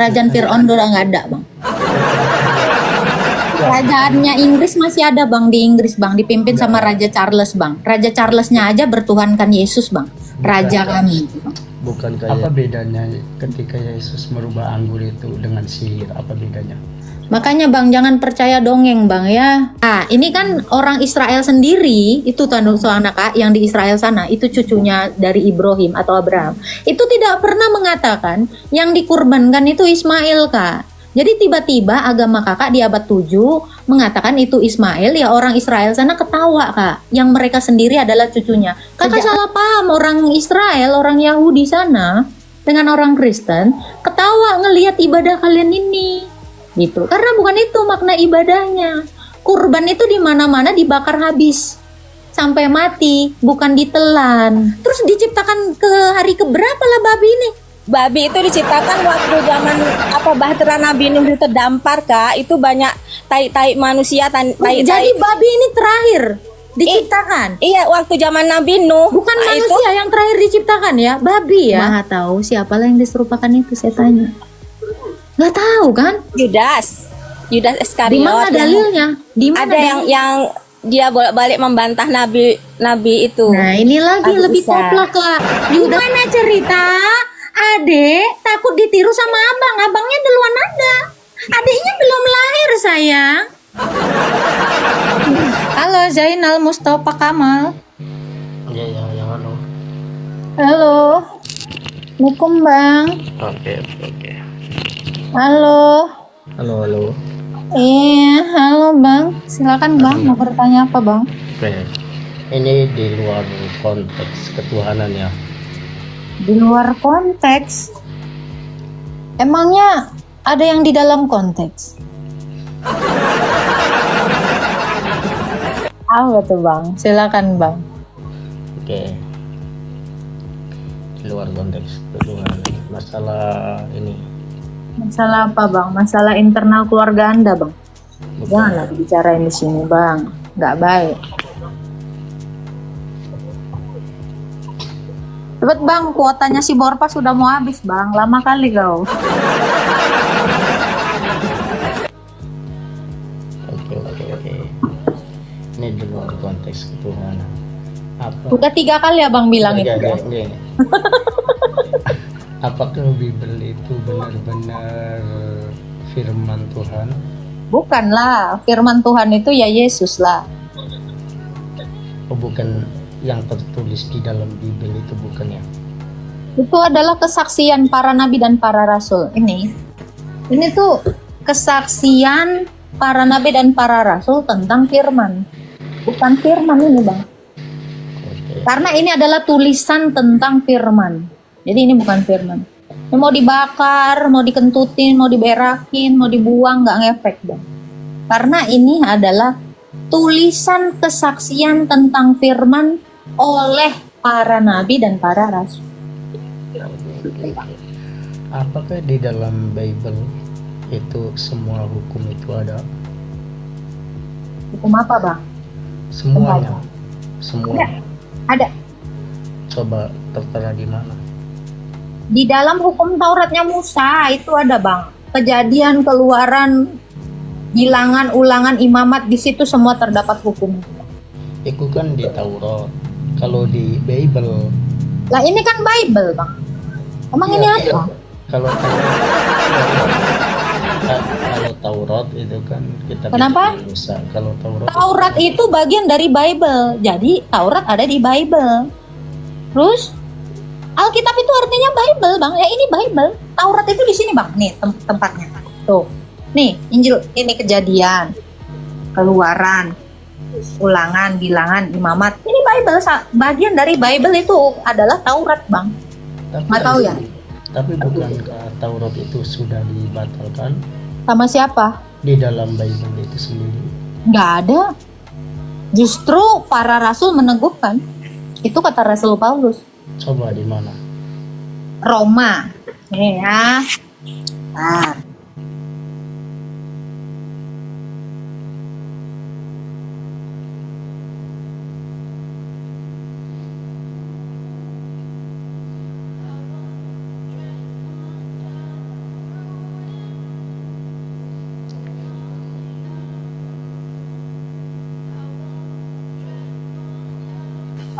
Kerajaan Fir'aun udah nggak ada, Bang. Kerajaannya Inggris masih ada, Bang, di Inggris, Bang, dipimpin sama Raja Charles, Bang. Raja Charlesnya aja bertuhankan Yesus, Bang. Raja kami. Bukan kayak apa bedanya ketika Yesus merubah anggur itu dengan sihir? Apa bedanya? Makanya, Bang, jangan percaya dongeng, Bang, ya. Nah, ini kan orang Israel sendiri, itu tanduk anak Kak, yang di Israel sana, itu cucunya dari Ibrahim atau Abraham. Itu tidak pernah mengatakan yang dikurbankan itu Ismail, Kak. Jadi tiba-tiba agama kakak di abad 7 mengatakan itu Ismail, ya orang Israel sana ketawa, Kak. Yang mereka sendiri adalah cucunya. Kakak salah paham, orang Israel, orang Yahudi sana dengan orang Kristen ketawa ngelihat ibadah kalian ini. Gitu. Karena bukan itu makna ibadahnya. Kurban itu di mana-mana dibakar habis sampai mati, bukan ditelan. Terus diciptakan ke hari keberapa lah babi ini? Babi itu diciptakan waktu zaman Bahtera Nabi Nuh terdampar, Kak. Itu banyak tai-tai manusia, Jadi babi ini terakhir diciptakan. Iya, waktu zaman Nabi Nuh. Bukan manusia yang terakhir diciptakan ya, babi ya. Maha tahu siapa yang diserupakan itu, saya tanya. Nggak tahu kan? Yudas Iskariot. Di mana dalilnya? Ada yang dia bolak-balik membantah nabi itu. Nah, ini lagi lebih poplok lah. Gimana cerita? Adek takut ditiru sama abang. Abangnya duluan ada. Adiknya belum lahir, sayang. Halo, Zainal Mustafa Kamal. Iya, halo. Halo. Assalamualaikum, Bang. Oke. Halo. Halo. Iya, halo, Bang. Silakan, Bang. Mau bertanya apa, Bang? Oke. Ini di luar konteks ketuhanan ya. Di luar konteks. Emangnya ada yang di dalam konteks? Apa tuh, Bang? Silakan, Bang. Oke. Di luar konteks ketuhanan. Masalah ini. Masalah apa, Bang? Masalah internal keluarga Anda, Bang. Janganlah bicarain di sini, Bang. Nggak baik. Cepet, Bang, kuotanya si Borpa sudah mau habis, Bang. Lama kali kau. Oke. Ini di luar konteks ketuhanan. Apa? Udah 3 kali Abang bilang itu. Enggak. Apakah Bible itu benar-benar firman Tuhan? Bukanlah, firman Tuhan itu ya Yesus lah. Oh, bukan yang tertulis di dalam Bible itu, bukan ya? Itu adalah kesaksian para nabi dan para rasul. Ini tuh kesaksian para nabi dan para rasul tentang firman. Bukan firman ini, Bang. Oke. Karena ini adalah tulisan tentang firman. Jadi ini bukan firman. Ini mau dibakar, mau dikentutin, mau diberakin, mau dibuang, nggak ngefek, Bang. Karena ini adalah tulisan kesaksian tentang firman oleh para nabi dan para rasul. Apakah di dalam Bible itu semua hukum itu ada? Hukum apa, Bang? Semuanya. Semua. Ada. Coba tertera di mana? Di dalam hukum Tauratnya Musa itu ada, Bang. Kejadian, Keluaran, Bilangan, Ulangan, Imamat, di situ semua terdapat hukum. Itu kan di Taurat. Kalau di Bible. Lah ini kan Bible, Bang. Emang ini apa? Kalau Taurat itu kan kita. Kenapa? Musa. Kalau Taurat itu bagian dari Bible. Jadi Taurat ada di Bible. Terus Alkitab itu artinya Bible, Bang. Ya ini Bible. Taurat itu di sini, Bang. Nih tempatnya. Tuh. Nih, Injil, ini Kejadian, Keluaran, Ulangan, Bilangan, Imamat. Ini Bible, bagian dari Bible itu adalah Taurat, Bang. Nggak tahu ya? Tapi bukankah Taurat itu sudah dibatalkan? Sama siapa? Di dalam Bible itu sendiri. Nggak ada. Justru para rasul meneguhkan. Itu kata Rasul Paulus. Coba di mana? Roma. Nih ya. Nah.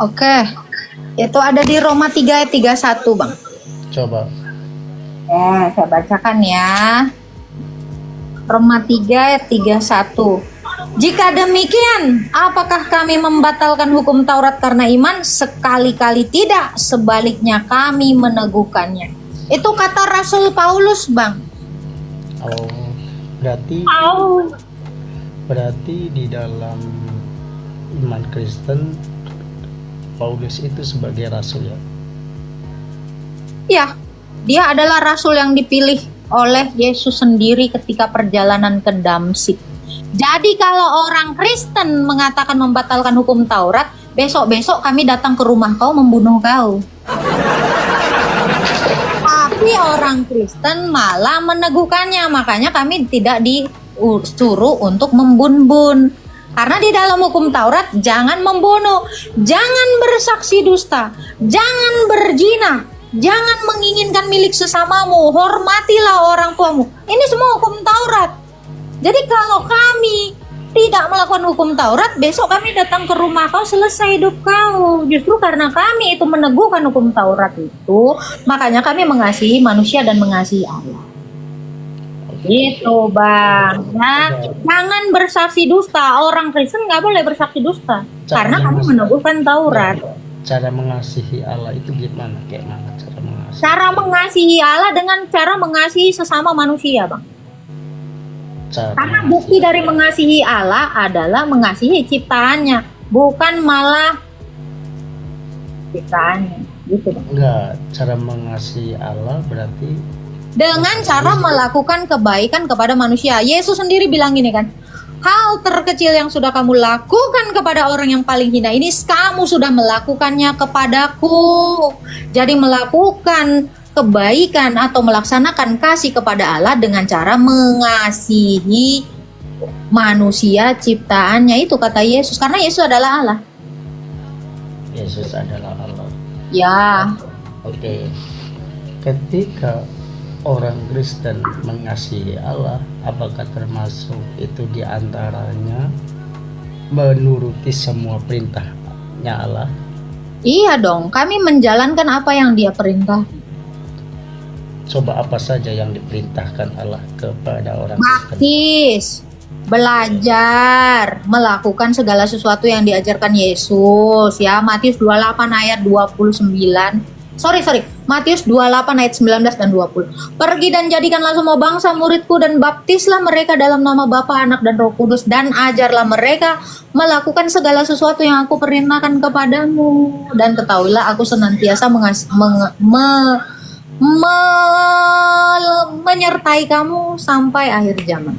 Oke. Itu ada di Roma 3 ayat 31, Bang. Coba. Saya bacakan ya. Roma 3 ayat 31. Jika demikian, apakah kami membatalkan hukum Taurat karena iman? Sekali-kali tidak, sebaliknya kami meneguhkannya. Itu kata Rasul Paulus, Bang. Oh, berarti di dalam iman Kristen Paulus itu sebagai rasul ya? Ya, dia adalah rasul yang dipilih oleh Yesus sendiri ketika perjalanan ke Damsik. Jadi kalau orang Kristen mengatakan membatalkan hukum Taurat, besok-besok kami datang ke rumah kau membunuh kau. Tapi orang Kristen malah meneguhkannya, makanya kami tidak disuruh untuk membun-bun. Karena di dalam hukum Taurat, jangan membunuh, jangan bersaksi dusta, jangan berzina, jangan menginginkan milik sesamamu, hormatilah orang tuamu. Ini semua hukum Taurat. Jadi kalau kami tidak melakukan hukum Taurat, besok kami datang ke rumah kau, selesai hidup kau. Justru karena kami itu meneguhkan hukum Taurat itu, makanya kami mengasihi manusia dan mengasihi Allah. Gitu, Bang. Nah, jangan bersaksi dusta. Orang Kristen nggak boleh bersaksi dusta. Karena kami meneguhkan Taurat. Cara mengasihi Allah itu gimana? Kayak mana cara mengasihi? Cara mengasihi Allah dengan cara mengasihi sesama manusia, Bang. Karena bukti dari mengasihi Allah adalah mengasihi ciptaannya, bukan malah ciptaannya, gitu, Bang. Enggak, cara mengasihi Allah berarti Dengan cara melakukan kebaikan kepada manusia. Yesus sendiri bilang gini kan, hal terkecil yang sudah kamu lakukan kepada orang yang paling hina ini, kamu sudah melakukannya kepadaku. Jadi melakukan kebaikan atau melaksanakan kasih kepada Allah dengan cara mengasihi manusia ciptaannya, itu kata Yesus. Karena Yesus adalah Allah. Yesus adalah Allah. Ya. Oke. Ketika orang Kristen mengasihi Allah, apakah termasuk itu diantaranya menuruti semua perintahnya Allah? Iya dong, kami menjalankan apa yang Dia perintah. Coba apa saja yang diperintahkan Allah kepada orang Kristen? Baptis, belajar, melakukan segala sesuatu yang diajarkan Yesus, ya. Matius 28 ayat 29. Matius 28 ayat 19 dan 20. Pergi dan jadikanlah semua bangsa muridku dan baptislah mereka dalam nama Bapa, Anak dan Roh Kudus, dan ajarlah mereka melakukan segala sesuatu yang aku perintahkan kepadamu, dan ketahuilah aku senantiasa menyertai kamu sampai akhir zaman.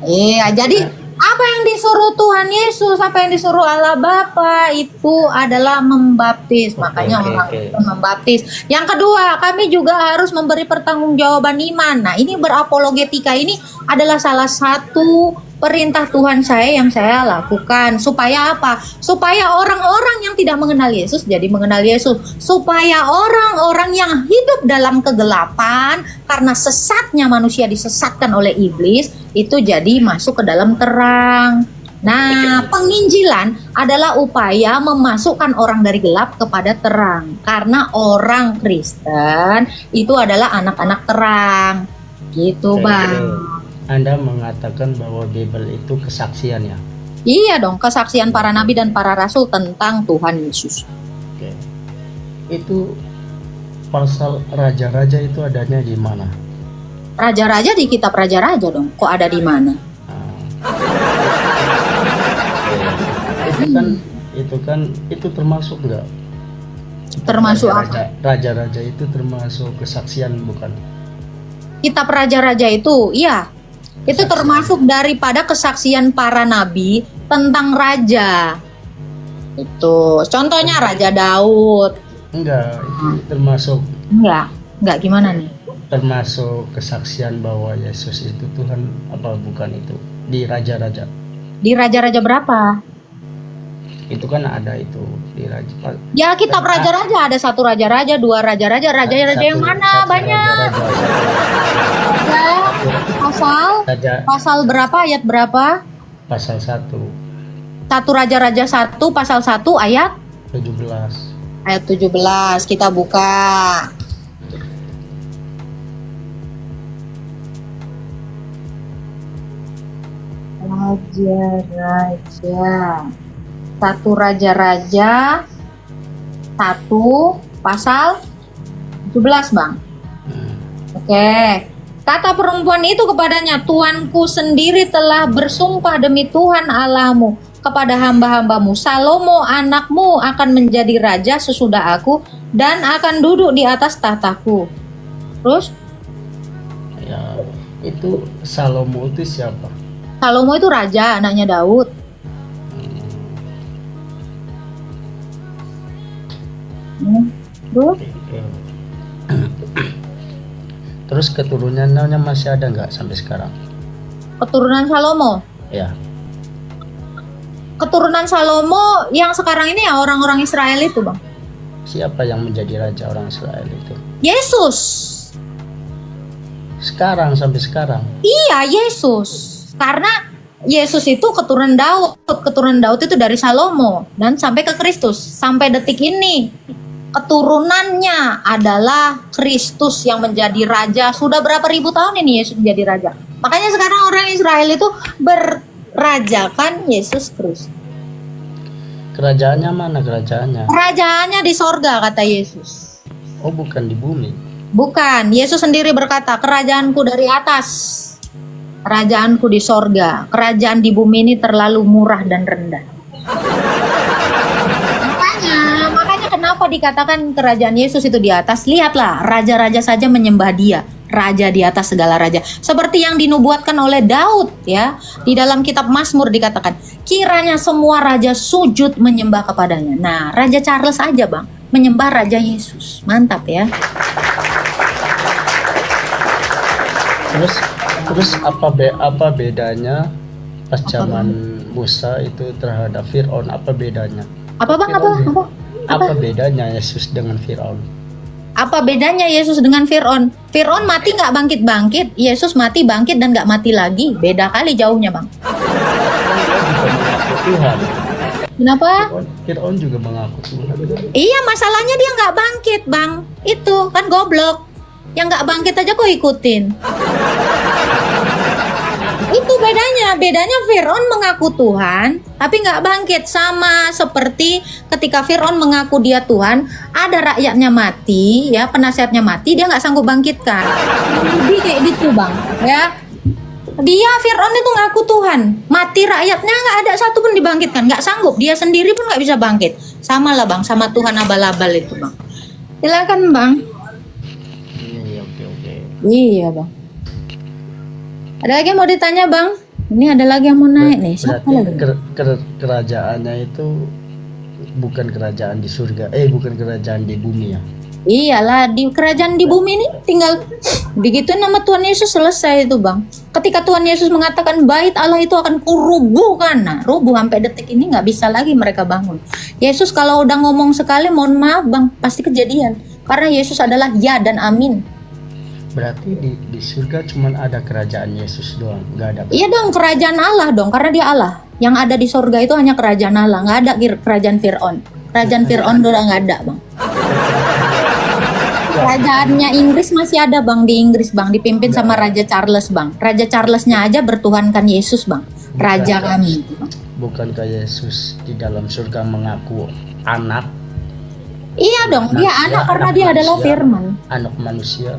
Iya, jadi apa yang disuruh Tuhan Yesus, apa yang disuruh Allah Bapa itu adalah membaptis. Makanya orang itu membaptis. Yang kedua, kami juga harus memberi pertanggungjawaban iman. Nah, ini berapologetika ini adalah salah satu perintah Tuhan saya yang saya lakukan. Supaya apa? Supaya orang-orang yang tidak mengenal Yesus jadi mengenal Yesus. Supaya orang-orang yang hidup dalam kegelapan karena sesatnya manusia disesatkan oleh iblis itu jadi masuk ke dalam terang. Nah, penginjilan adalah upaya memasukkan orang dari gelap kepada terang. Karena orang Kristen itu adalah anak-anak terang. Gitu, Bang. Anda mengatakan bahwa Bible itu kesaksian ya? Iya dong, kesaksian para nabi dan para rasul tentang Tuhan Yesus. Oke. Itu pasal raja-raja itu adanya di mana? Raja-raja di kitab raja-raja dong. Kok ada di mana? Itu termasuk enggak? Termasuk apa? Raja-raja itu termasuk kesaksian bukan? Kitab raja-raja itu, iya. Itu termasuk daripada kesaksian para nabi tentang raja. Itu contohnya Raja Daud. Enggak, itu termasuk. Enggak gimana nih? Termasuk kesaksian bahwa Yesus itu Tuhan apa bukan itu? Di raja-raja. Di raja-raja berapa? Itu kan ada itu di raja. Ya, kitab raja-raja ada satu raja-raja, dua raja-raja, raja-raja yang mana? Banyak. Raja. Pasal berapa, ayat berapa? Pasal 1. 1 Raja-Raja 1 pasal 1 ayat 17. ayat 17. Kita buka. Raja-Raja 1 Raja-Raja 1 pasal 17, Bang. Oke. Kata perempuan itu kepadanya, Tuanku sendiri telah bersumpah demi Tuhan Allahmu kepada hamba-hambamu, Salomo anakmu akan menjadi raja sesudah aku dan akan duduk di atas tahtaku. Terus Ya, itu Salomo itu siapa? Salomo itu raja, anaknya Daud. Terus Terus keturunannya masih ada nggak sampai sekarang? keturunan Salomo. Ya, Keturunan Salomo yang sekarang ini ya orang-orang Israel itu, Bang. siapa yang menjadi raja orang Israel itu? Yesus. Sekarang sampai sekarang. Iya, Yesus. Karena Yesus itu keturunan Daud. Keturunan Daud itu dari Salomo dan sampai ke Kristus. Sampai detik ini keturunannya adalah Kristus yang menjadi raja. Sudah berapa ribu tahun ini Yesus menjadi raja. Makanya sekarang orang Israel itu berrajakan Yesus Kristus. Kerajaannya mana kerajaannya? Kerajaannya di sorga, kata Yesus. Oh, bukan di bumi. Bukan, Yesus sendiri berkata, kerajaanku dari atas, kerajaanku di sorga, kerajaan di bumi ini terlalu murah dan rendah. Makanya kenapa dikatakan kerajaan Yesus itu di atas? Lihatlah, raja-raja saja menyembah dia, raja di atas segala raja. Seperti yang dinubuatkan oleh Daud ya, di dalam kitab Mazmur dikatakan, kiranya semua raja sujud menyembah kepadanya. Nah, Raja Charles aja, Bang, menyembah Raja Yesus. Mantap ya. Terus apa bedanya pas zaman Musa itu terhadap Firaun? Apa bedanya? Apa, Bang? Apa? Apa bedanya Yesus dengan Firaun? Apa bedanya Yesus dengan Fir'aun? Fir'aun mati nggak bangkit-bangkit, Yesus mati bangkit dan nggak mati lagi. Beda kali jauhnya, Bang. Tuhan. Kenapa? Firaun juga mengaku Tuhan. Iya, masalahnya dia nggak bangkit, Bang. Itu kan goblok. Yang nggak bangkit aja kok ikutin. Itu bedanya. Bedanya Fir'aun mengaku Tuhan, tapi nggak bangkit. Sama seperti ketika Fir'aun mengaku dia Tuhan, ada rakyatnya mati, ya penasihatnya mati, dia nggak sanggup bangkitkan. Jadi kayak gitu, Bang. Ya, dia Fir'aun itu ngaku Tuhan, mati rakyatnya nggak ada satu pun dibangkitkan, nggak sanggup. Dia sendiri pun nggak bisa bangkit. Sama lah, Bang, sama Tuhan abal-abal itu, Bang. Silakan, Bang. Iya, oke. Iya, Bang. Ada lagi yang mau ditanya, Bang? Ini ada lagi yang mau naik nih. Siapa Berarti lagi? kerajaannya itu bukan kerajaan di surga, bukan kerajaan di bumi ya. Iyalah, di kerajaan di bumi ini tinggal begitu nama Tuhan Yesus selesai itu, Bang. Ketika Tuhan Yesus mengatakan bait Allah itu akan kurubuhkan, nah rubuh sampai detik ini nggak bisa lagi mereka bangun. Yesus kalau udah ngomong sekali, mohon maaf, Bang, pasti kejadian. Karena Yesus adalah ya dan amin. Berarti di surga cuma ada kerajaan Yesus doang, nggak ada. Iya dong, kerajaan Allah dong, karena dia Allah. Yang ada di surga itu hanya kerajaan Allah, nggak ada kerajaan Fir'aun. Kerajaan Fir'aun udah nggak ada, Bang. Kerajaannya Inggris masih ada, Bang, di Inggris, Bang, dipimpin sama Raja Charles, Bang. Raja Charlesnya aja bertuhankan Yesus, Bang. Raja kami. Bukankah Yesus di dalam surga mengaku anak? Iya dong, dia anak karena dia adalah firman. Anak manusia.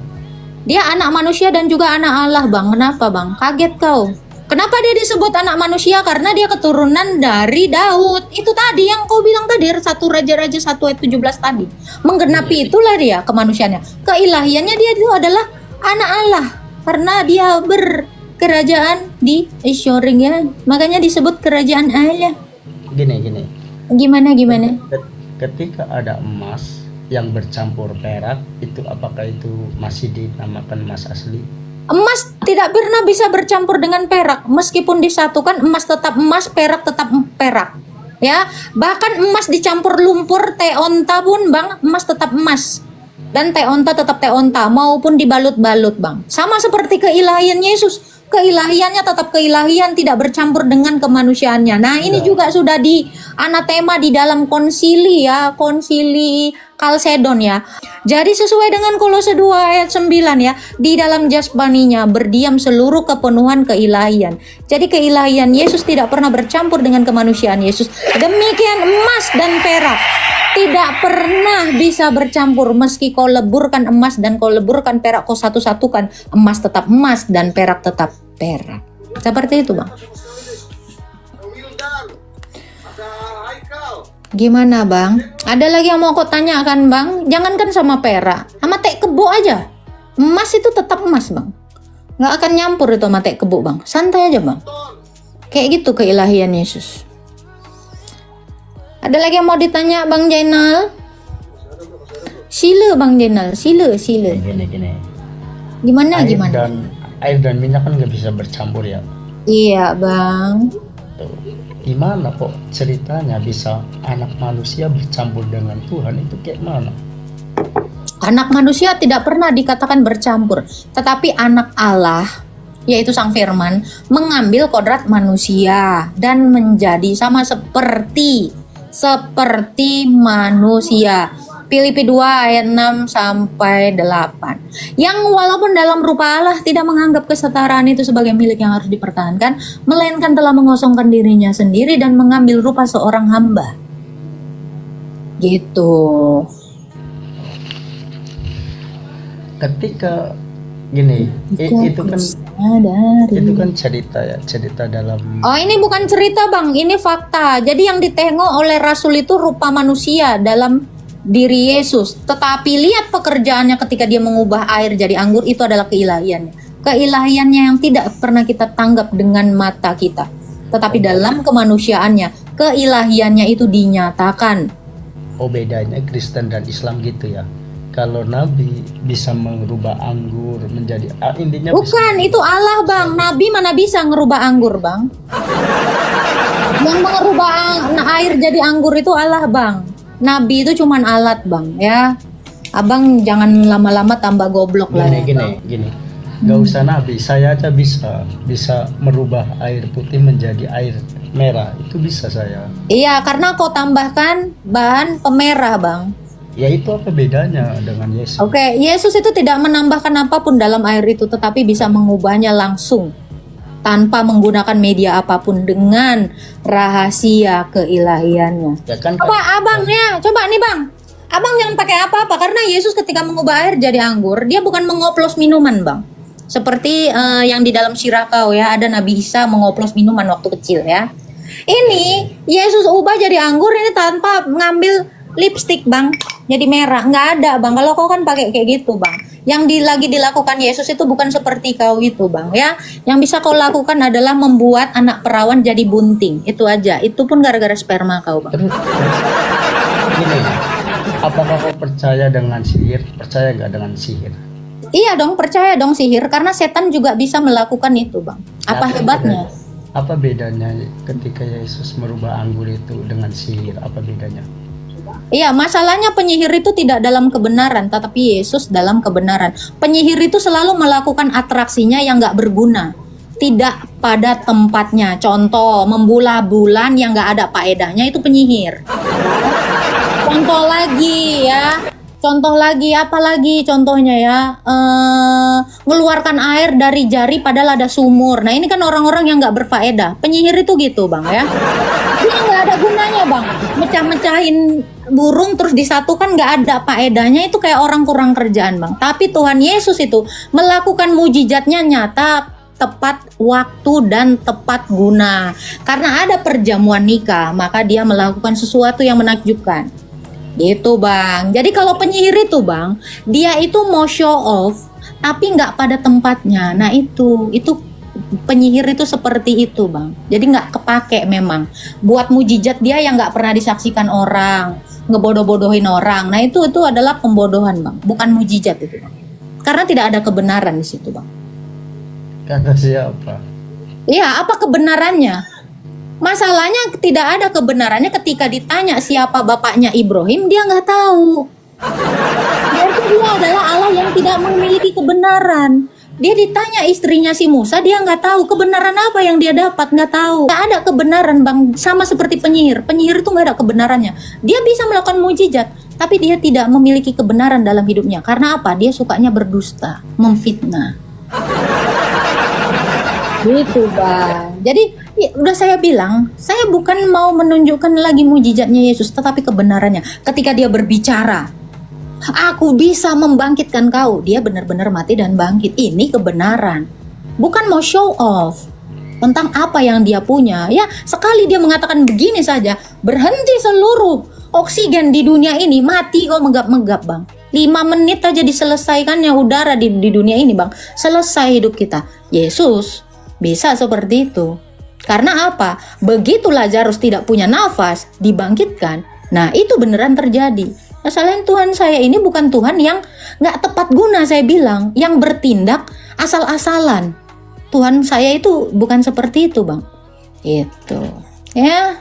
Dia anak manusia dan juga anak Allah, Bang. Kenapa, Bang? Kaget kau. Kenapa dia disebut anak manusia? Karena dia keturunan dari Daud. Itu tadi yang kau bilang tadi, 1 Raja-Raja 1 ayat 17 tadi. Menggenapi itulah dia kemanusiaannya. Keilahiannya dia itu adalah anak Allah. Karena dia berkerajaan di Isyoring ya. Makanya disebut kerajaan Allah. Gini. Gimana? Ketika ada emas yang bercampur perak, itu apakah itu masih dinamakan emas asli? Emas tidak pernah bisa bercampur dengan perak. Meskipun disatukan, emas tetap emas, perak tetap perak. Ya, bahkan emas dicampur lumpur, teonta pun, Bang, emas tetap emas. Dan teonta tetap teonta, maupun dibalut-balut, Bang. Sama seperti keilahian Yesus. keilahiannya tetap keilahian, tidak bercampur dengan kemanusiaannya. Nah, ini juga sudah di anatema di dalam konsili ya, konsili Kalsedon ya. Jadi sesuai dengan Kolose 2 ayat 9 ya, di dalam jasmaninya berdiam seluruh kepenuhan keilahian. Jadi keilahian Yesus tidak pernah bercampur dengan kemanusiaan Yesus. Demikian emas dan perak tidak pernah bisa bercampur. Meski kau leburkan emas dan kau leburkan perak, kau satu-satukan, emas tetap emas dan perak tetap perak. Seperti itu, Bang. Gimana, Bang? Ada lagi yang mau aku tanyakan, Bang? Jangankan sama perak, sama tek kebo aja. Emas itu tetap emas, Bang. Nggak akan nyampur itu sama tek kebo, Bang. Santai aja, Bang. Kayak gitu keilahian Yesus. Ada lagi yang mau ditanya, Bang Jainal? Sila, Bang Jainal. Sila. Gini. Gimana? Air dan minyak kan nggak bisa bercampur ya. Iya, Bang. Tuh. Gimana kok ceritanya bisa anak manusia bercampur dengan Tuhan, itu kayak mana? Anak manusia tidak pernah dikatakan bercampur, tetapi anak Allah, yaitu Sang Firman, mengambil kodrat manusia dan menjadi sama seperti manusia. Filipi 2 ayat 6 sampai 8. Yang walaupun dalam rupa Allah tidak menganggap kesetaraan itu sebagai milik yang harus dipertahankan, melainkan telah mengosongkan dirinya sendiri dan mengambil rupa seorang hamba. Gitu. Ketika gini, itu kan cerita dalam. Oh, ini bukan cerita, Bang, ini fakta. Jadi yang ditengok oleh Rasul itu rupa manusia dalam diri Yesus, tetapi lihat pekerjaannya ketika dia mengubah air jadi anggur, itu adalah keilahiannya. Keilahiannya yang tidak pernah kita tanggap dengan mata kita, tetapi dalam kemanusiaannya, keilahiannya itu dinyatakan. Oh, bedanya Kristen dan Islam gitu ya. Kalau Nabi bisa merubah anggur menjadi intinya bukan, itu Allah, Bang. Nabi mana bisa ngerubah anggur, Bang? Yang merubah air jadi anggur itu Allah, Bang. Nabi itu cuman alat, Bang, ya. Abang jangan lama-lama tambah goblok lah. Gini. Gak usah Nabi, saya aja bisa merubah air putih menjadi air merah. Itu bisa saya. Iya, karena kau tambahkan bahan pemerah, Bang. Ya, itu apa bedanya dengan Yesus? Oke, Yesus itu tidak menambahkan apapun dalam air itu, tetapi bisa mengubahnya langsung tanpa menggunakan media apapun dengan rahasia keilahiannya. Ya kan, coba nih, Bang. Abang jangan pakai apa-apa, karena Yesus ketika mengubah air jadi anggur, dia bukan mengoplos minuman, Bang. Seperti yang di dalam Syirah ya, ada Nabi Isa mengoplos minuman waktu kecil ya. Ini Yesus ubah jadi anggur ini tanpa mengambil lipstick, Bang. Jadi merah, nggak ada, Bang. Kalau kau kan pakai kayak gitu, Bang. Yang lagi dilakukan Yesus itu bukan seperti kau itu, Bang, ya. Yang bisa kau lakukan adalah membuat anak perawan jadi bunting. Itu aja. Itu pun gara-gara sperma kau, Bang. Terus gini, apakah kau percaya dengan sihir? Percaya nggak dengan sihir? Iya dong, percaya dong sihir, karena setan juga bisa melakukan itu, Bang. Apa hebatnya? Apa bedanya ketika Yesus merubah anggur itu dengan sihir? Apa bedanya? Iya, masalahnya penyihir itu tidak dalam kebenaran, tetapi Yesus dalam kebenaran. Penyihir itu selalu melakukan atraksinya yang nggak berguna, tidak pada tempatnya. Contoh, membulah bulan yang nggak ada faedahnya, itu penyihir. Contoh lagi ya. Apalagi contohnya ya, mengeluarkan air dari jari padahal ada sumur. Nah, ini kan orang-orang yang nggak berfaedah. Penyihir itu gitu, Bang, ya. Dia nggak ada gunanya, Bang. Mecah-mecahin burung terus disatukan nggak ada faedahnya, itu kayak orang kurang kerjaan, Bang. Tapi Tuhan Yesus itu melakukan mujizatnya nyata, tepat waktu dan tepat guna. Karena ada perjamuan nikah, maka dia melakukan sesuatu yang menakjubkan. Gitu, Bang. Jadi kalau penyihir itu, Bang, dia itu mau show off tapi nggak pada tempatnya. Nah, itu penyihir itu seperti itu, Bang. Jadi nggak kepake memang buat mujizat dia yang nggak pernah disaksikan orang, ngebodoh-bodohin orang. Nah, itu adalah pembodohan, Bang, bukan mujizat itu, Bang. Karena tidak ada kebenaran di situ, Bang. Kata siapa? Iya, apa kebenarannya? Masalahnya tidak ada kebenarannya ketika ditanya siapa bapaknya Ibrahim, dia nggak tahu. Berarti dia adalah Allah yang tidak memiliki kebenaran. Dia ditanya istrinya si Musa, dia nggak tahu kebenaran apa yang dia dapat, nggak tahu. Nggak ada kebenaran, Bang. Sama seperti penyihir. Penyihir itu nggak ada kebenarannya. Dia bisa melakukan mujizat, tapi dia tidak memiliki kebenaran dalam hidupnya. Karena apa? Dia sukanya berdusta, memfitnah. Gitu, Bang. Jadi ya, udah saya bilang, saya bukan mau menunjukkan lagi mujizatnya Yesus, tetapi kebenarannya. Ketika dia berbicara, aku bisa membangkitkan kau. Dia benar-benar mati dan bangkit. Ini kebenaran. Bukan mau show off tentang apa yang dia punya. Ya, sekali dia mengatakan begini saja, berhenti seluruh oksigen di dunia ini, mati kok menggap-menggap, Bang. 5 menit aja diselesaikannya udara di dunia ini, Bang. Selesai hidup kita. Yesus bisa seperti itu. Karena apa? Begitu Lazarus tidak punya nafas, dibangkitkan. Nah, itu beneran terjadi. Masalahnya Tuhan saya ini bukan Tuhan yang nggak tepat guna, saya bilang, yang bertindak asal-asalan. Tuhan saya itu bukan seperti itu, Bang. Itu, ya.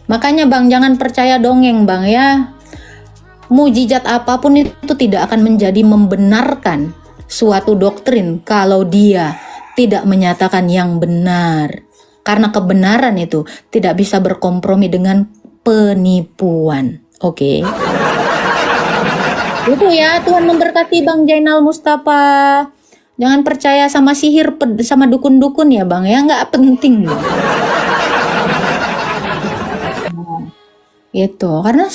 Makanya, Bang, jangan percaya dongeng, Bang, ya. Mujizat apapun itu tidak akan menjadi membenarkan suatu doktrin kalau dia tidak menyatakan yang benar. Karena kebenaran itu tidak bisa berkompromi dengan penipuan. Oke. Itu ya, Tuhan memberkati Bang Jainal Mustafa. Jangan percaya sama sihir sama dukun-dukun ya, Bang, ya, nggak penting. Gitu, karena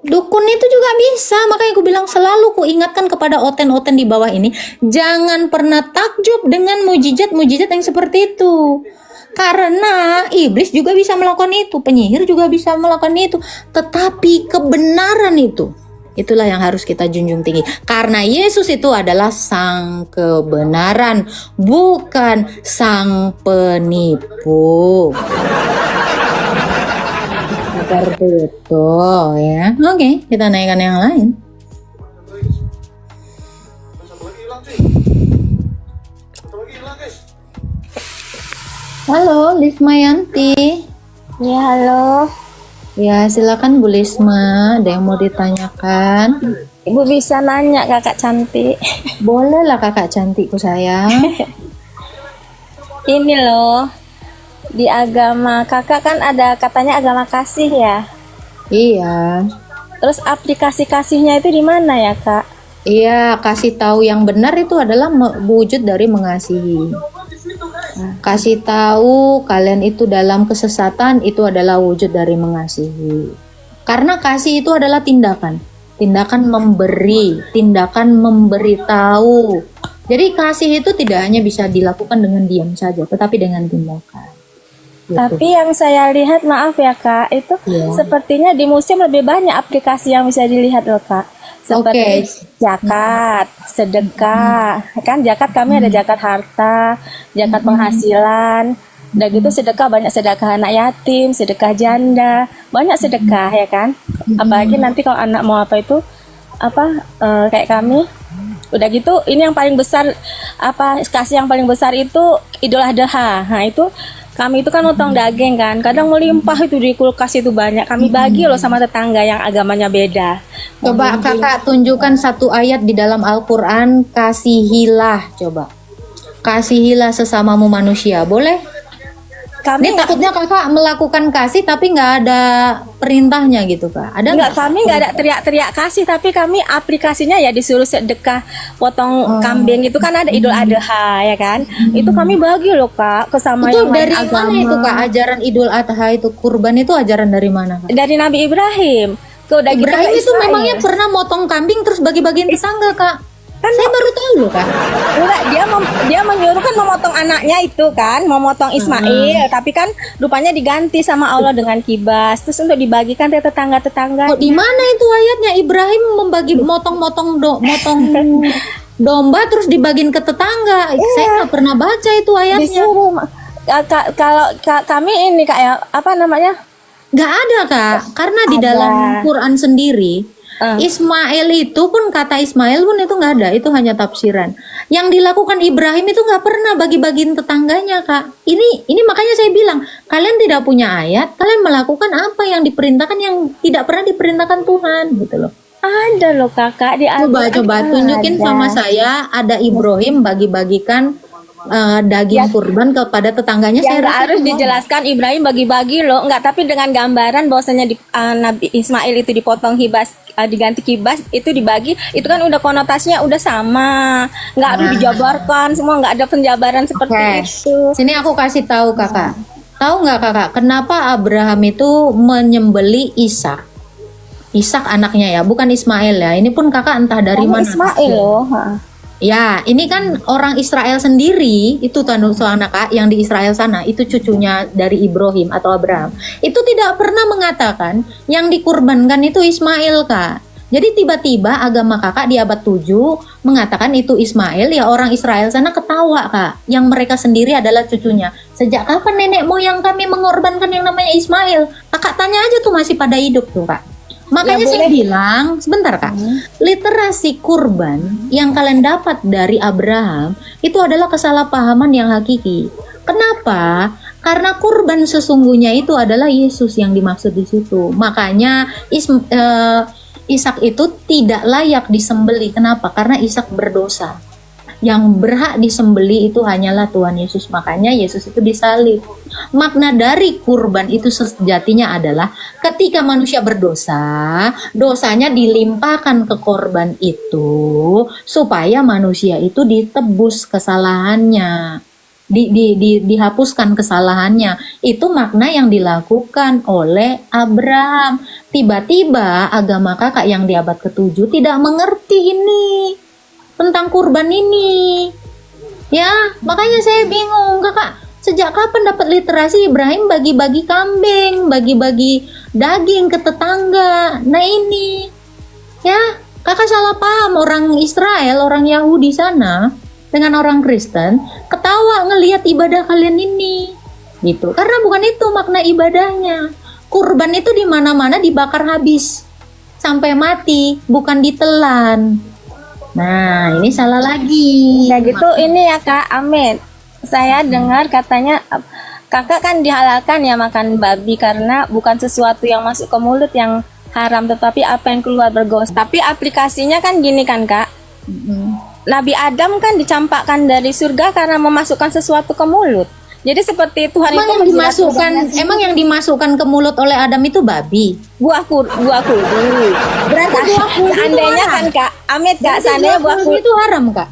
dukun itu juga bisa. Makanya aku bilang selalu ku ingatkan kepada oten-oten di bawah ini, jangan pernah takjub dengan mujizat-mujizat yang seperti itu. Karena iblis juga bisa melakukan itu, penyihir juga bisa melakukan itu, tetapi kebenaran itu, itulah yang harus kita junjung tinggi. Karena Yesus itu adalah sang kebenaran, bukan sang penipu. Seperti itu ya. Oke, kita naikkan yang lain. Halo, Lismayanti. Ya, halo. Ya, silakan Bu Lisma, ada yang mau ditanyakan? Ibu bisa nanya kakak cantik. Boleh lah kakak cantikku sayang. Ini loh, di agama kakak kan ada katanya agama kasih ya. Iya. Terus aplikasi kasihnya itu di mana ya, Kak? Iya, kasih tahu yang benar itu adalah wujud dari mengasihi. Kasih tahu kalian itu dalam kesesatan itu adalah wujud dari mengasihi. Karena kasih itu adalah tindakan memberi, tindakan memberitahu. Jadi kasih itu tidak hanya bisa dilakukan dengan diam saja, tetapi dengan tindakan. Gitu. Tapi yang saya lihat, maaf ya Kak, itu sepertinya di museum lebih banyak aplikasi yang bisa dilihat loh Kak. Seperti zakat, sedekah, kan zakat kami ada zakat harta, zakat penghasilan, dan gitu sedekah banyak, sedekah anak yatim, sedekah janda, banyak sedekah ya kan. Apalagi nanti kalau anak mau apa itu kayak kami, udah gitu ini yang paling besar kasih yang paling besar itu Idul Adha. Nah itu kami itu kan motong daging kan, kadang melimpah itu di kulkas itu banyak, kami bagi loh sama tetangga yang agamanya beda. Coba kakak tunjukkan satu ayat di dalam Al-Quran, kasihilah, coba kasihilah sesamamu manusia, boleh? Ini takutnya kakak melakukan kasih tapi nggak ada perintahnya gitu Kak. Ada nggak? Kami nggak ada teriak-teriak kasih, tapi kami aplikasinya ya disuruh sedekah potong kambing itu kan ada Idul Adha ya kan. Itu kami bagi loh Kak ke sama itu yang dari lain mana agama. itu Kak? Ajaran Idul Adha itu kurban itu ajaran dari mana Kak? Dari Nabi Ibrahim. Udah gitu Ibrahim ke itu Israel. memangnya pernah motong kambing terus bagi-bagiin tetangga Kak? Kan saya baru tahu loh Kak. Enggak, dia menyuruh kan memotong anaknya itu kan, memotong Ismail, tapi kan rupanya diganti sama Allah dengan kibas, terus untuk dibagikan ke tetangga-tetangga. Di mana itu ayatnya Ibrahim membagi motong domba terus dibagiin ke tetangga? Saya nggak pernah baca itu ayatnya. Disuruh, kalau kami ini kayak apa namanya? Nggak ada Kak, karena di dalam Quran sendiri Ismail itu pun, kata Ismail pun itu nggak ada, itu hanya tafsiran. Yang dilakukan Ibrahim itu nggak pernah bagi-bagiin tetangganya Kak. Ini makanya saya bilang, kalian tidak punya ayat, kalian melakukan apa yang diperintahkan yang tidak pernah diperintahkan Tuhan gitu loh. Ada loh kakak di Coba tunjukin ada. sama saya, ada Ibrahim bagi-bagikan daging kurban kepada tetangganya. Yang Saya nggak rasa harus dijelaskan Ibrahim bagi-bagi loh, nggak, tapi dengan gambaran bahwasanya Nabi Ismail itu dipotong kibas, diganti kibas, itu dibagi, itu kan udah konotasinya udah sama, nggak harus dijabarkan semua, nggak ada penjabaran seperti Oke. itu. Sini aku kasih tahu kakak. Tahu nggak kakak, kenapa Abraham itu menyembeli Ishak? Ishak anaknya ya, bukan Ismail ya. Ini pun kakak entah dari Kamu mana. Ismail loh. Ya, ini kan orang Israel sendiri, itu soalnya kak, yang di Israel sana, itu cucunya dari Ibrahim atau Abraham. Itu tidak pernah mengatakan yang dikurbankan itu Ismail kak. Jadi tiba-tiba agama kakak di abad 7 mengatakan itu Ismail, ya orang Israel sana ketawa kak. Yang mereka sendiri adalah cucunya. Sejak kapan nenek moyang kami mengorbankan yang namanya Ismail? Kakak tanya aja tuh masih pada hidup tuh kak. Makanya Ya, saya boleh. bilang, sebentar kak, literasi kurban yang kalian dapat dari Abraham itu adalah kesalahpahaman yang hakiki. Kenapa? Karena kurban sesungguhnya itu adalah Yesus yang dimaksud di situ. Makanya Ishak itu tidak layak disembeli. Kenapa? Karena Ishak berdosa. Yang berhak disembeli itu hanyalah Tuhan Yesus. Makanya Yesus itu disalib. Makna dari kurban itu sejatinya adalah ketika manusia berdosa, dosanya dilimpahkan ke korban itu supaya manusia itu ditebus kesalahannya. Dihapuskan kesalahannya. Itu makna yang dilakukan oleh Abraham. Tiba-tiba agama kakak yang di abad ke-7 tidak mengerti ini tentang kurban ini. Ya, makanya saya bingung, kakak. Sejak kapan dapat literasi Ibrahim bagi-bagi kambing, bagi-bagi daging ke tetangga? Nah ini, ya, kakak salah paham. Orang Israel, orang Yahudi sana dengan orang Kristen ketawa ngelihat ibadah kalian ini, gitu. Karena bukan itu makna ibadahnya. Kurban itu di mana-mana dibakar habis sampai mati, bukan ditelan. Nah, ini salah lagi. Ya gitu, ini ya Kak Amit. Saya dengar katanya kakak kan dihalalkan ya makan babi karena bukan sesuatu yang masuk ke mulut yang haram, tetapi apa yang keluar bergosip. Tapi aplikasinya kan gini kan Kak. Nabi Adam kan dicampakkan dari surga karena memasukkan sesuatu ke mulut. Jadi seperti Tuhan Emang itu yang dimasukkan ke mulut oleh Adam itu babi. buah kuldi. Berarti buah kuldi itu Seandainya haram. kan Kak Amit Kak, Berarti seandainya buah kuldi kuldi itu haram kak.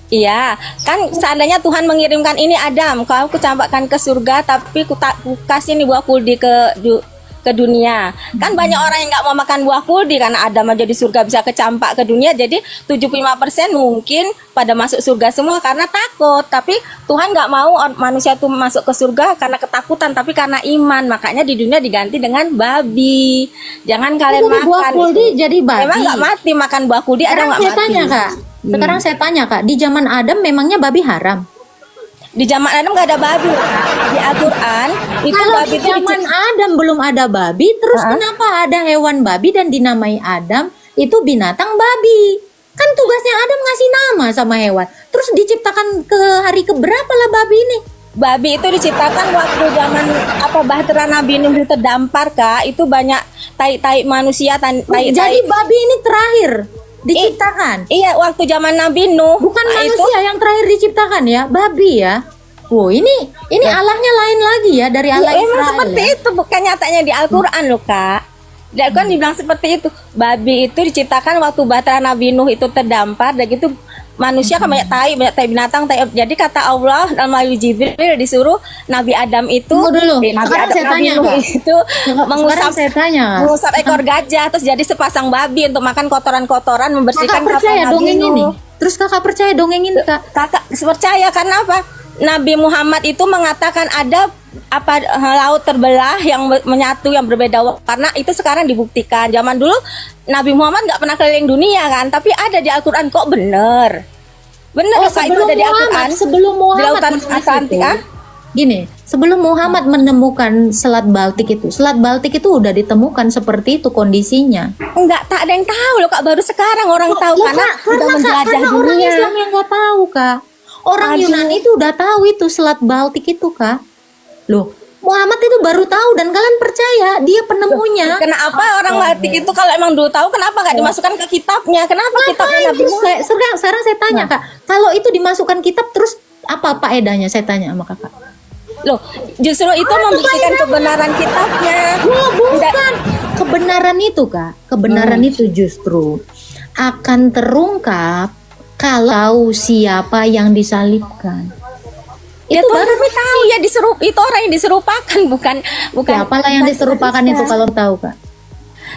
iya, kan seandainya Tuhan mengirimkan ini Adam, kau kucampakkan ke surga, tapi ku kasih nih buah kuldi ke dunia. Kan banyak orang yang nggak mau makan buah kuldi karena Adam aja di surga bisa kecampak ke dunia. Jadi 75% mungkin pada masuk surga semua karena takut. Tapi Tuhan nggak mau manusia tuh masuk ke surga karena ketakutan, tapi karena iman. Makanya di dunia diganti dengan babi. Jangan kalian Jadi buah makan. kuldi jadi babi. Memang nggak mati makan buah kuldi, ada Sekarang nggak saya mati? tanya kak. Sekarang saya tanya kak, di zaman Adam memangnya babi haram? Di zaman Adam nggak ada babi. Di Al-Quran itu Kalau babi di itu zaman Adam belum ada babi, terus kenapa ada hewan babi dan dinamai Adam itu binatang babi? Kan tugasnya Adam ngasih nama sama hewan. Terus diciptakan ke hari keberapa lah babi ini? Babi itu diciptakan waktu zaman Bahtera Nabi Nuh terdampar Kak. Itu banyak tai-tai manusia, Jadi babi ini terakhir diciptakan. Iya, waktu zaman Nabi Nuh. Bukan Nah, manusia yang terakhir diciptakan ya, babi ya. Wow, ini Allahnya lain lagi ya dari Allah emang Israel. seperti Ya. itu, bukan nyatanya di Al-Quran loh Kak. Di Al-Quran dibilang seperti itu. Babi itu diciptakan waktu Bahtera Nabi Nuh itu terdampar. Dan gitu manusia kan banyak tai binatang. Jadi kata Allah dalam melalui Jibril disuruh Nabi Adam itu Tunggu dulu. Nabi Sekarang Adam, saya Nabi tanya, Nuh Kak. itu Sekarang saya tanya. mengusap ekor gajah terus jadi sepasang babi untuk makan kotoran-kotoran, membersihkan Kakak percaya kapal Nabi dongeng ini? Nuh. Terus kakak percaya dongeng ini kak? Kakak percaya karena apa? Nabi Muhammad itu mengatakan ada laut terbelah yang menyatu yang berbeda warna, itu sekarang dibuktikan. Zaman dulu Nabi Muhammad nggak pernah keliling dunia kan, tapi ada di Al-Quran kok bener Kak, itu ada di Al-Quran. Sebelum Di Muhammad lautan menulis Atlantik, itu, gini, sebelum Muhammad menemukan Selat Baltik itu udah ditemukan seperti itu kondisinya. Enggak, tak ada yang tahu loh Kak, baru sekarang orang tahu karena udah menjelajah karena orang dunia. Islam yang nggak tahu kak. Orang Aduh. Yunani itu udah tahu itu Selat Baltik itu kak. Loh, Muhammad itu baru tahu dan kalian percaya dia penemunya. Kenapa orang mati itu kalau emang dulu tahu, kenapa nggak dimasukkan ke kitabnya? Kenapa kitabnya Nabi Terus Muhammad? sekarang saya tanya Kak, kalau itu dimasukkan kitab terus apa faedahnya? Saya tanya sama Kakak. Loh, justru itu membuktikan kebenaran kitabnya. Bukan kebenaran itu Kak. Kebenaran itu justru akan terungkap kalau siapa yang disalibkan. Itu baru tahu ya, itu orang yang diserupakan, bukan Siapalah yang diserupakan itu kalau tahu Kak?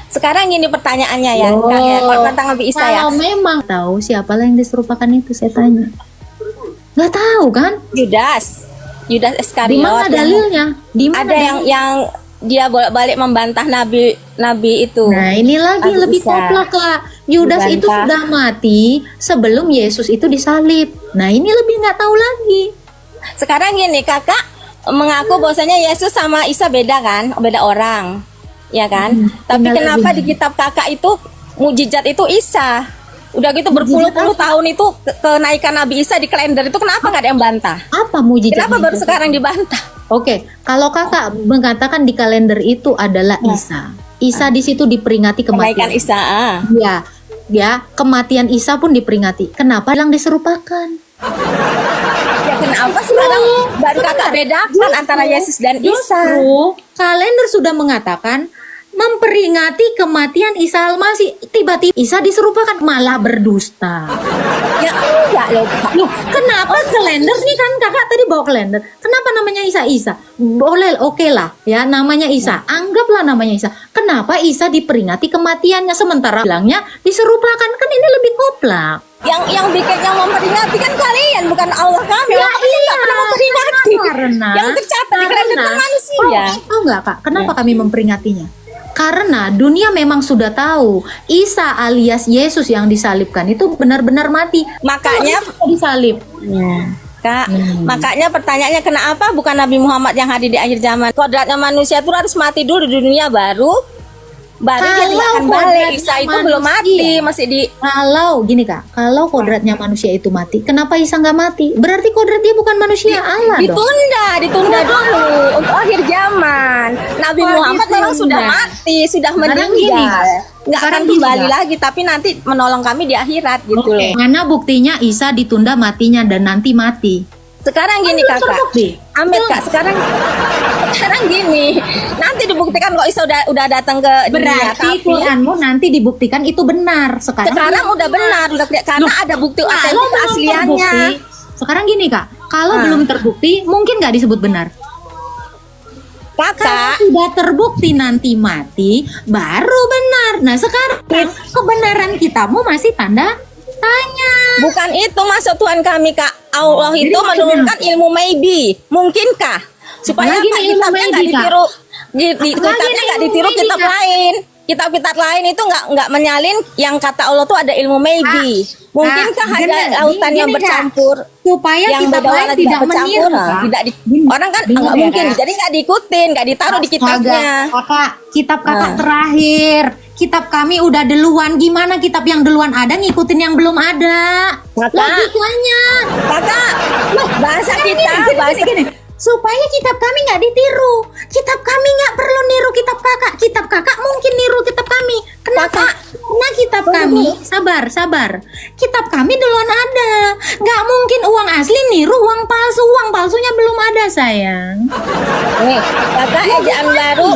Sekarang ini pertanyaannya ya, Kak, ya, kalau tentang Nabi Isa ya. Kalau memang tahu siapalah yang diserupakan itu, saya tanya. Nggak tahu kan? Yudas Di Iskariot. mana dalilnya? Di mana Ada yang dia bolak-balik membantah Nabi itu. Nah, ini lagi Nabi lebih Isa. koplak Kak. Yudas itu Dibantah. sudah mati sebelum Yesus itu disalib. Nah, ini lebih nggak tahu lagi. Sekarang gini, Kakak mengaku bahwasanya Yesus sama Isa beda kan, beda orang, ya kan? Tapi benar, kenapa benar. di kitab Kakak itu mujizat itu Isa? Udah gitu berpuluh-puluh tahun itu kenaikan Nabi Isa di kalender itu kenapa nggak ada yang bantah? Apa mujizatnya? Kenapa baru itu? sekarang dibantah? Oke, kalau Kakak mengatakan di kalender itu adalah Isa. Isa di situ diperingati Kenaikan kematian. Isa. Ya, kematian Isa pun diperingati. Kenapa yang diserupakan? Ya kenapa sekarang baru Kakak bedakan antara Yesus dan Isa? Justru kalender sudah mengatakan memperingati kematian Isa Al-Masih. Tiba-tiba Isa diserupakan, malah berdusta. Ya enggak loh, Kak. Loh, kenapa kalender nih kan Kakak tadi bawa kalender? Kenapa namanya Isa? Boleh, oke lah ya, namanya Isa. Anggaplah namanya Isa. Kenapa Isa diperingati kematiannya sementara bilangnya diserupakan? Kan ini lebih koplak. Yang bikin yang memperingati kan kalian, bukan Allah kami. Ya, Allah pasti nggak pernah memperingati. Karena Yang tercatat di kalender kan manusia. Tahu nggak Kak? Kenapa kami memperingatinya? Karena dunia memang sudah tahu Isa alias Yesus yang disalibkan itu benar-benar mati. Makanya Kalau disalib. Kak, makanya pertanyaannya kenapa bukan Nabi Muhammad yang hadir di akhir zaman? Kodratnya manusia itu harus mati dulu di dunia baru dia tidak akan balik. Isa itu belum mati, masih di Kalau gini Kak, kalau kodratnya manusia itu mati, kenapa Isa nggak mati? Berarti kodrat dia bukan manusia, Allah dong. ditunda dulu untuk akhir zaman. Nabi Muhammad memang sudah mati, sudah Sekarang gini, meninggal. Nggak sekarang akan gini, kembali Kak. lagi, tapi nanti menolong kami di akhirat gitu loh. Mana buktinya Isa ditunda matinya dan nanti mati? Sekarang gini Belum Kakak, terbukti. Amit Kak, sekarang gini, nanti dibuktikan kok Isa udah datang ke dunia, Berarti tapi Quranmu nanti dibuktikan itu benar. Sekarang udah benar, udah karena ada bukti kalau otentik belum asliannya. terbukti, sekarang gini Kak, kalau belum terbukti mungkin nggak disebut benar. Kalau Kakak, sudah terbukti nanti mati, baru benar. Nah sekarang kebenaran kitamu masih tanda tanya. bukan itu maksud Tuhan kami Kak. Allah Jadi itu maksudnya menurunkan ilmu maybe. Mungkinkah? Supaya Apalagi apa nih ilmu kitabnya nggak maybe, Kak? ditiru, Apalagi kitabnya nih nggak ilmu ditiru maybe, kitab Kak? lain. Kitab-kitab lain itu nggak menyalin yang kata Allah tuh ada ilmu maybe. Mungkinkah Kak, ada gini, lautan yang gini, Kak. bercampur? Supaya Yang kitab beda lain warna tidak tidak bercampur, meniru, Kak. tidak Gini, orang kan dengar nggak ya, mungkin, Kak. jadi nggak diikutin, nggak ditaruh di kitabnya. Kakak, kitab kakak Nah. terakhir. Kitab kami udah duluan. Gimana kitab yang duluan ada ngikutin yang belum ada? Kakak. Logikanya. Kakak, bahasa Gini, kita, gini, bahasa gini. Supaya kitab kami nggak ditiru. Kitab kami nggak perlu niru kitab kakak. Kitab kakak mungkin niru kitab kami. Kenapa? Karena kitab kami, sabar. Kitab kami duluan ada. Nggak mungkin uang asli niru uang palsu. Uang palsunya belum ada sayang. nih, Kakak ejaan baru.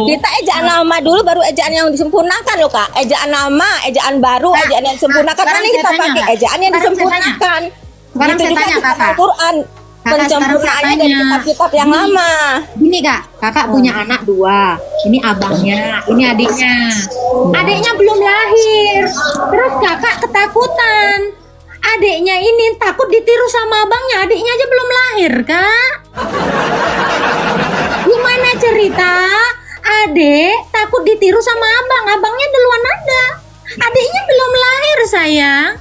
Kita ejaan lama dulu baru ejaan yang disempurnakan loh Kak. Ejaan lama, ejaan baru, Kak, ejaan yang disempurnakan. sekarang Nanti kita saya tanya, pakai Kak. ejaan yang Sekarang saya disempurnakan. Sekarang Gitu saya juga tanya, di Kakak. Al-Quran. Kakak, Pencempurnaannya sekarang dari saya tanya. kitab-kitab yang Gini. lama. Gini kak, kakak punya anak 2. Ini abangnya, ini adiknya. Adiknya belum lahir. Terus kakak ketakutan. Adiknya ini takut ditiru sama abangnya. Adiknya aja belum lahir kak. Gimana cerita? Adik takut ditiru sama abang. Abangnya duluan ada. Adiknya belum lahir sayang.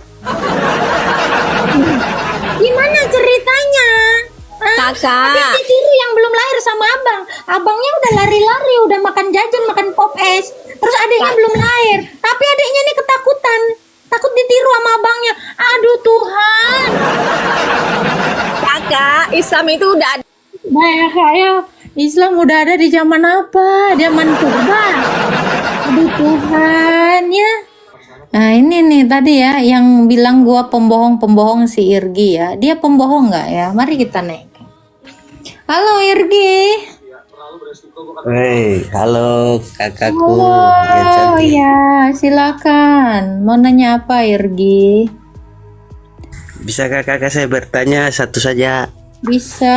Gimana ceritanya? Hah? Kakak. Adik ditiru yang belum lahir sama abang. Abangnya udah lari-lari, udah makan jajan, makan pop es. Terus adiknya belum lahir. Tapi adiknya ini ketakutan. Takut ditiru sama abangnya. Aduh Tuhan. Kakak, Islam itu udah ada. Nah ya, Islam udah ada di zaman apa? Zaman purba. Aduh Tuhan ya. Nah ini nih tadi ya yang bilang gua pembohong si Irgi ya. Dia pembohong nggak ya? Mari kita naik. Halo Irgi. Hei, halo kakakku yang Oh cantik. ya, silakan. Mau nanya apa Irgi? Bisakah kakak saya bertanya satu saja? Bisa.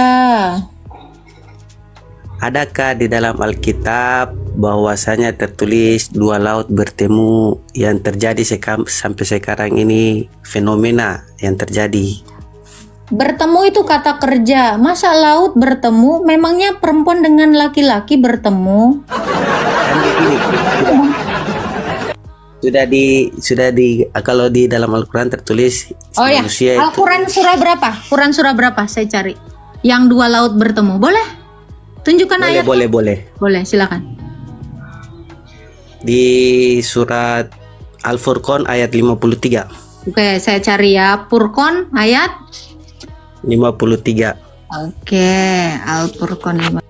Adakah di dalam Alkitab bahwasanya tertulis dua laut bertemu yang terjadi sampai sekarang ini fenomena yang terjadi? Bertemu itu kata kerja. Masa laut bertemu? Memangnya perempuan dengan laki-laki bertemu? Kan begini, sudah di kalau di dalam Al-Quran tertulis Oh ya, manusia itu Al-Quran surah berapa? Quran surah berapa? Saya cari. Yang dua laut bertemu. Boleh? Tunjukkan ayat. boleh. Boleh, silakan. Di surat Al-Furqan ayat 53. Oke, saya cari ya. Furqan ayat. 53. Oke, Al-Furqan 5.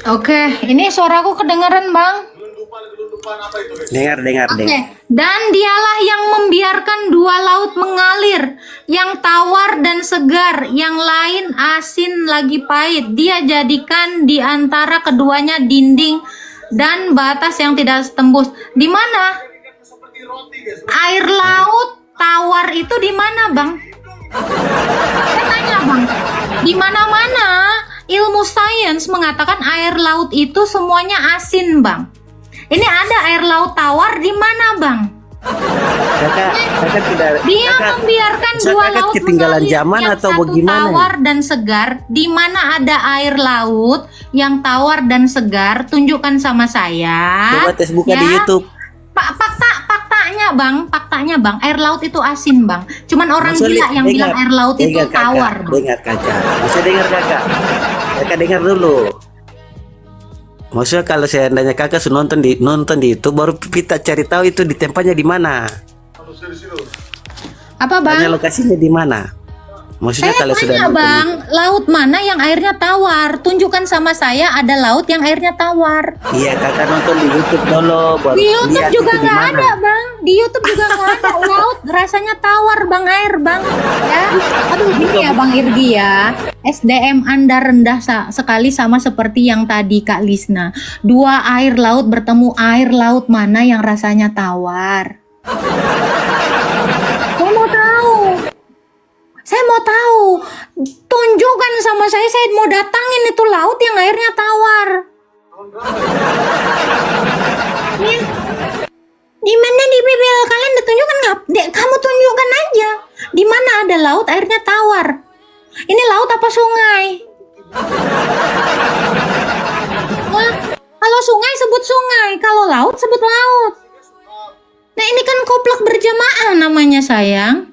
Oke, ini suaraku kedengaran, Bang. Dengar. Oke, dan dialah yang membiarkan dua laut mengalir, yang tawar dan segar, yang lain asin lagi pahit. Dia jadikan di antara keduanya dinding dan batas yang tidak tembus. Di mana air laut tawar itu di mana, Bang? Saya tanya, Bang. Di mana-mana ilmu sains mengatakan air laut itu semuanya asin, Bang. Ini ada air laut tawar di mana, Bang? Kakak tidak. Dia membiarkan dua laut ketinggalan mengalir, zaman yang atau satu bagaimana? tawar dan segar. Di mana ada air laut yang tawar dan segar? Tunjukkan sama saya. Coba tes buka ya. di YouTube. Faktanya bang, air laut itu asin, Bang. Cuman orang gila yang bilang air laut itu tawar, Bang. Dengar kakak, bisa dengar kakak. Kakak dengar dulu. Maksudnya kalau seandainya kakak sudah nonton di YouTube, baru kita cari tahu itu di tempatnya di mana. Apa, Bang? Tanya lokasinya di mana. Maksudnya Saya kalau sudah tanya, nonton Bang, laut mana yang airnya tawar? Tunjukkan sama saya ada laut yang airnya tawar. Iya, kakak nonton di YouTube dulu. Baru Di YouTube lihat juga itu di nggak mana. ada, Bang. Di YouTube juga nggak ada laut rasanya tawar, Bang, air, Bang. Ya, aduh gini ya, Bang Irgi ya. SDM Anda rendah sekali sama seperti yang tadi Kak Lisna. Dua air laut bertemu, air laut mana yang rasanya tawar? Saya mau tahu. Tunjukkan sama saya mau datangin itu laut yang airnya tawar. Ya. Di mana di BBL kalian ditunjukkan nggak? Kamu tunjukkan aja. Di mana ada laut airnya tawar? Ini laut apa sungai? Nah, kalau sungai sebut sungai, kalau laut sebut laut. Nah ini kan koplak berjamaah namanya, sayang.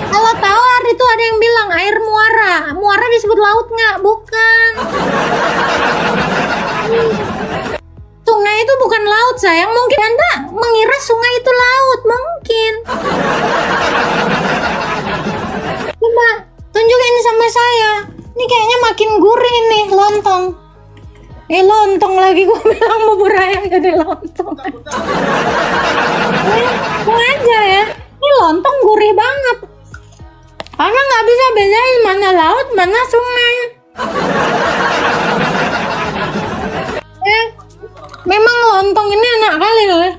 Kalau tawar itu ada yang bilang air muara. Muara disebut laut nggak? Bukan. Sungai itu bukan laut, sayang. Mungkin Anda mengira sungai itu laut. Mungkin. Coba tunjukin sama saya. Ini kayaknya makin gurih nih lontong. Lontong lagi gue bilang bubur ayam jadi lontong. Aja ya. Ini lontong gurih banget. Karena nggak bisa bedain mana laut, mana sungai. Memang lontong ini enak kali loh.